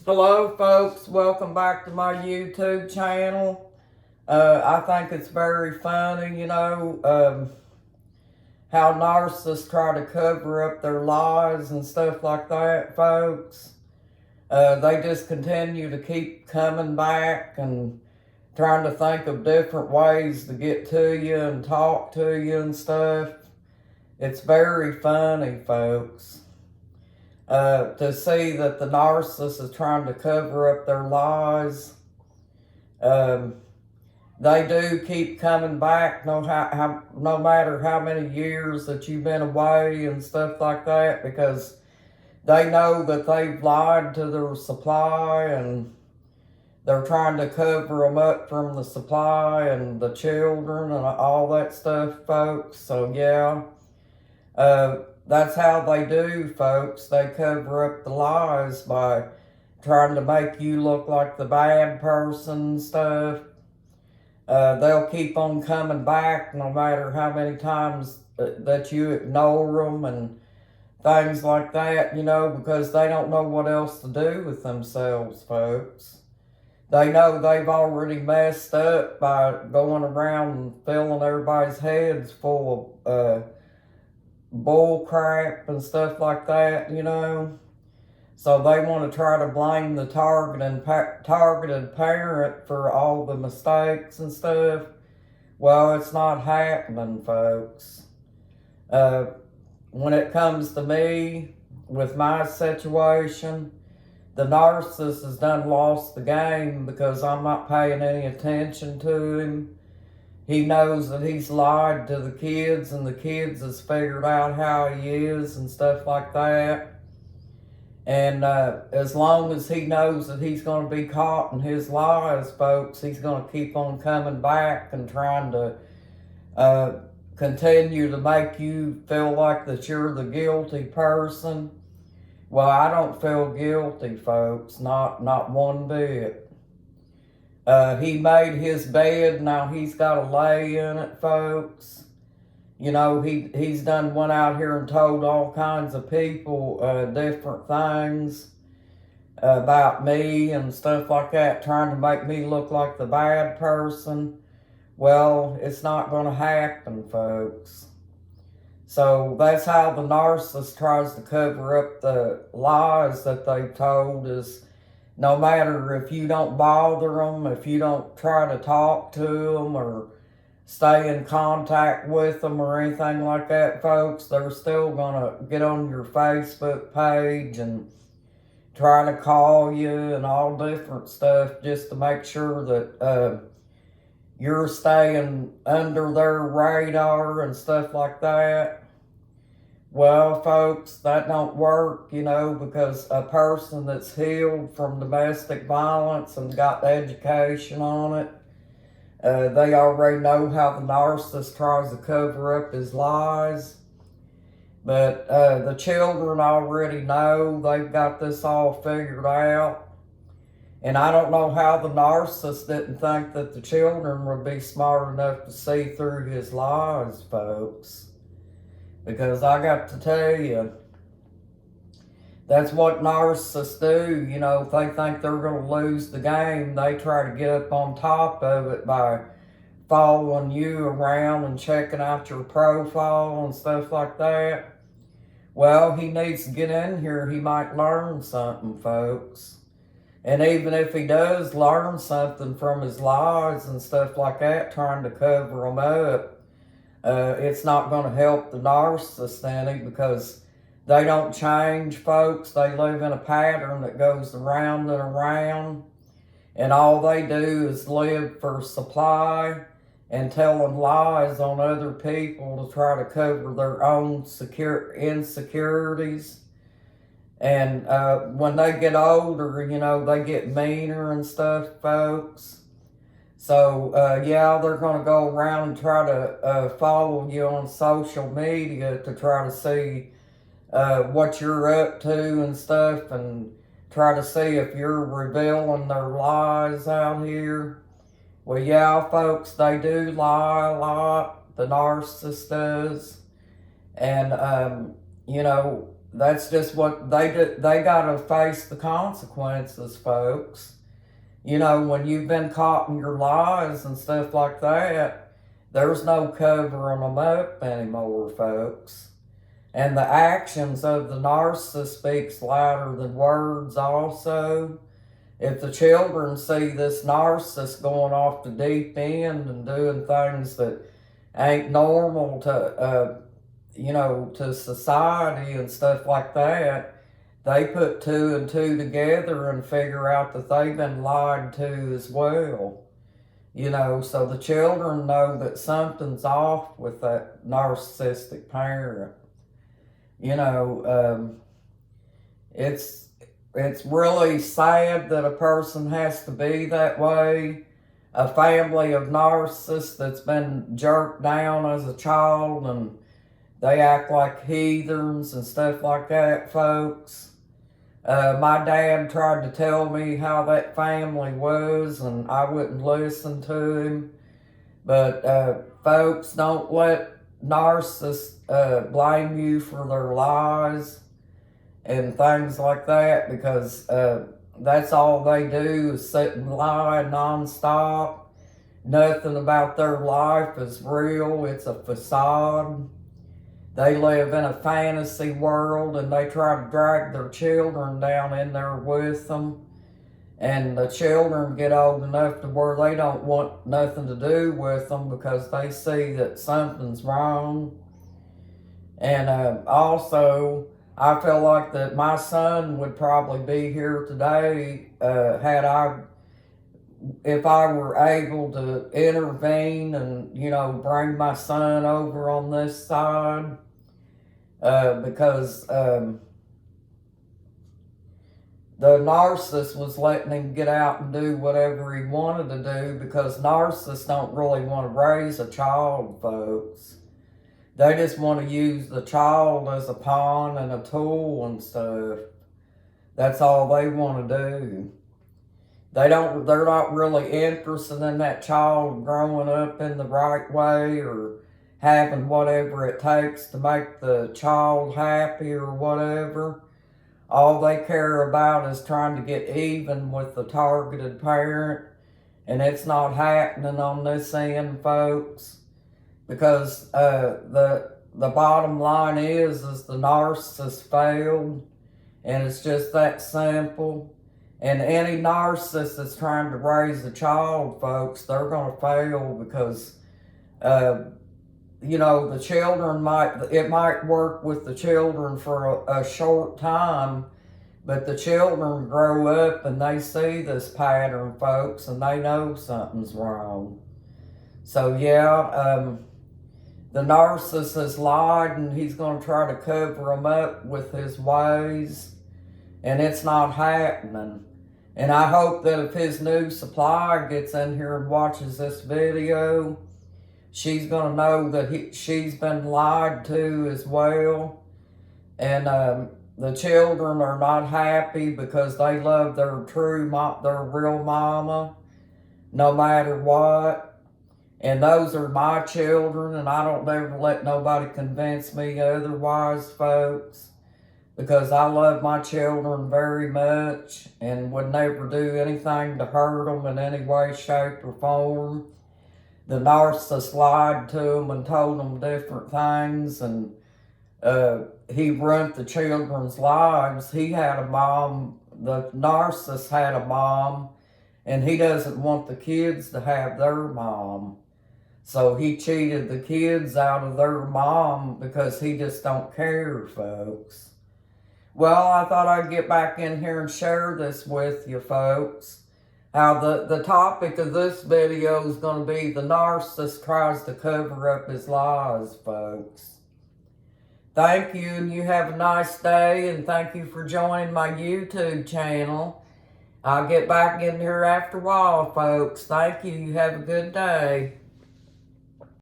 Hello folks, welcome back to my YouTube channel. I think it's very funny, how narcissists try to cover up their lies and stuff like that, folks. They just continue to keep coming back and trying to think of different ways to get to you and talk to you and stuff. It's very funny, folks. To see that the narcissist is trying to cover up their lies. They do keep coming back no matter how many years that you've been away and stuff like that, because they know that they've lied to their supply and they're trying to cover them up from the supply and the children and all that stuff, folks. So yeah. That's how they do, folks. They cover up the lies by trying to make you look like the bad person and stuff. They'll keep on coming back no matter how many times that you ignore them and things like that, because they don't know what else to do with themselves, folks. They know they've already messed up by going around and filling everybody's heads full of bull crap and stuff like that, So they want to try to blame the targeted parent for all the mistakes and stuff. Well, it's not happening, folks. When it comes to me, with my situation, the narcissist has done lost the game because I'm not paying any attention to him. He knows that he's lied to the kids and the kids has figured out how he is and stuff like that. And as long as he knows that he's going to be caught in his lies, folks, he's going to keep on coming back and trying to continue to make you feel like that you're the guilty person. Well, I don't feel guilty, folks, not one bit. He made his bed, now he's got to lay in it, folks. He's went out here and told all kinds of people different things about me and stuff like that, trying to make me look like the bad person. Well, it's not going to happen, folks. So that's how the narcissist tries to cover up the lies that they've told, is no matter if you don't bother them, if you don't try to talk to them or stay in contact with them or anything like that, folks, they're still going to get on your Facebook page and try to call you and all different stuff just to make sure that you're staying under their radar and stuff like that. Well, folks, that don't work, because a person that's healed from domestic violence and got education on it, they already know how the narcissist tries to cover up his lies. But the children already know, they've got this all figured out. And I don't know how the narcissist didn't think that the children would be smart enough to see through his lies, folks. Because I got to tell you, that's what narcissists do. If they think they're going to lose the game, they try to get up on top of it by following you around and checking out your profile and stuff like that. Well, he needs to get in here. He might learn something, folks. And even if he does learn something from his lies and stuff like that, trying to cover them up, it's not going to help the narcissist any, because they don't change, folks. They live in a pattern that goes around and around, and all they do is live for supply and telling lies on other people to try to cover their own insecurities. And when they get older, they get meaner and stuff, folks. So, yeah, they're going to go around and try to follow you on social media to try to see what you're up to and stuff, and try to see if you're revealing their lies out here. Well, yeah, folks, they do lie a lot. The narcissist does. And, that's just what they do. They gotta face the consequences, folks. You know, when you've been caught in your lies and stuff like that, there's no covering them up anymore, folks. And the actions of the narcissist speaks louder than words also. If the children see this narcissist going off the deep end and doing things that ain't normal to, to society and stuff like that, they put two and two together and figure out that they've been lied to as well. So the children know that something's off with that narcissistic parent. It's really sad that a person has to be that way. A family of narcissists that's been jerked down as a child and they act like heathens and stuff like that, folks. My dad tried to tell me how that family was and I wouldn't listen to him. But folks, don't let narcissists blame you for their lies and things like that, because that's all they do is sit and lie nonstop. Nothing about their life is real. It's a facade. They live in a fantasy world and they try to drag their children down in there with them. And the children get old enough to where they don't want nothing to do with them because they see that something's wrong. And also, I feel like that my son would probably be here today if I were able to intervene and, bring my son over on this side. Because the narcissist was letting him get out and do whatever he wanted to do, because narcissists don't really want to raise a child, folks. They just want to use the child as a pawn and a tool and stuff. That's all they want to do. They're not really interested in that child growing up in the right way or having whatever it takes to make the child happy or whatever. All they care about is trying to get even with the targeted parent, and it's not happening on this end, folks, because the bottom line is the narcissist failed, and it's just that simple. And any narcissist that's trying to raise a child, folks, they're going to fail, because the children might work with the children for a short time, but the children grow up and they see this pattern, folks, and they know something's wrong. So the narcissist has lied and he's going to try to cover them up with his ways, and it's not happening. And I hope that if his new supplier gets in here and watches this video, she's going to know that she's been lied to as well. And the children are not happy because they love their real mama, no matter what. And those are my children, and I don't ever let nobody convince me otherwise, folks, because I love my children very much and would never do anything to hurt them in any way, shape, or form. The narcissist lied to them and told them different things, and he ruined the children's lives. He had a mom, the narcissist had a mom, and he doesn't want the kids to have their mom. So he cheated the kids out of their mom because he just don't care, folks. Well, I thought I'd get back in here and share this with you, folks. How the topic of this video is going to be the narcissist tries to cover up his lies, folks. Thank you, and you have a nice day, and thank you for joining my YouTube channel. I'll get back in here after a while, folks. Thank you. You have a good day.